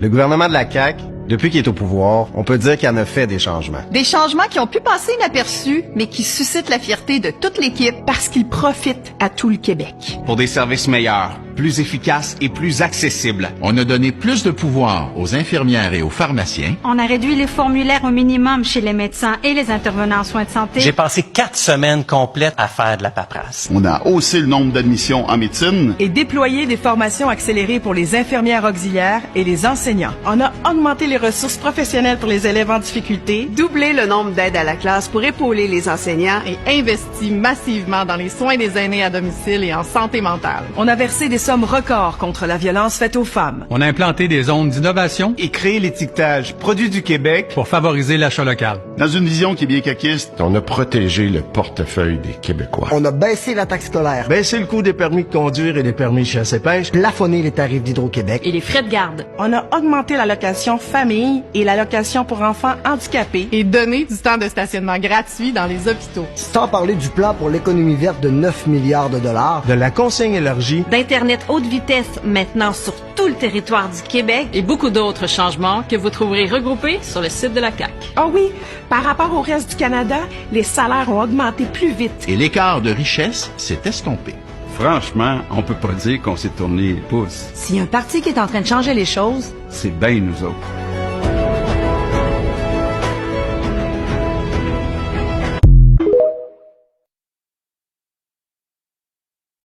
Le gouvernement de la CAQ, depuis qu'il est au pouvoir, on peut dire qu'il en a fait des changements. Des changements qui ont pu passer inaperçus, mais qui suscitent la fierté de toute l'équipe parce qu'ils profitent à tout le Québec. Pour des services meilleurs, plus efficaces et plus accessibles. On a donné plus de pouvoir aux infirmières et aux pharmaciens. On a réduit les formulaires au minimum chez les médecins et les intervenants en soins de santé. J'ai passé 4 semaines complètes à faire de la paperasse. On a haussé le nombre d'admissions en médecine. Et déployé des formations accélérées pour les infirmières auxiliaires et les enseignants. On a augmenté les ressources professionnelles pour les élèves en difficulté, doublé le nombre d'aides à la classe pour épauler les enseignants Et investi massivement dans les soins des aînés à domicile et en santé mentale. on a versé des sommes records contre la violence faite aux femmes. On a implanté des zones d'innovation Et créer l'étiquetage Produits du Québec. pour favoriser l'achat local. Dans une vision qui est bien caquiste, On a protégé le portefeuille des Québécois. On a baissé la taxe scolaire, Baisser le coût des permis de conduire et des permis chasse et pêche. plafonné les tarifs d'Hydro-Québec. Et les frais de garde. On a augmenté l'allocation famille et l'allocation pour enfants handicapés. Et donner du temps de stationnement gratuit dans les hôpitaux. Sans parler du plan pour l'économie verte de 9 milliards de dollars. De la consigne élargie. D'Internet haute vitesse maintenant sur tout le territoire du Québec. Et beaucoup d'autres changements que vous trouverez regroupés sur le site de la CAQ. Ah oui, par rapport au reste du Canada, les salaires ont augmenté plus vite. Et l'écart de richesse s'est estompé. Franchement, on peut pas dire qu'on s'est tourné les pouces. S'il y a un parti qui est en train de changer les choses, C'est bien nous autres.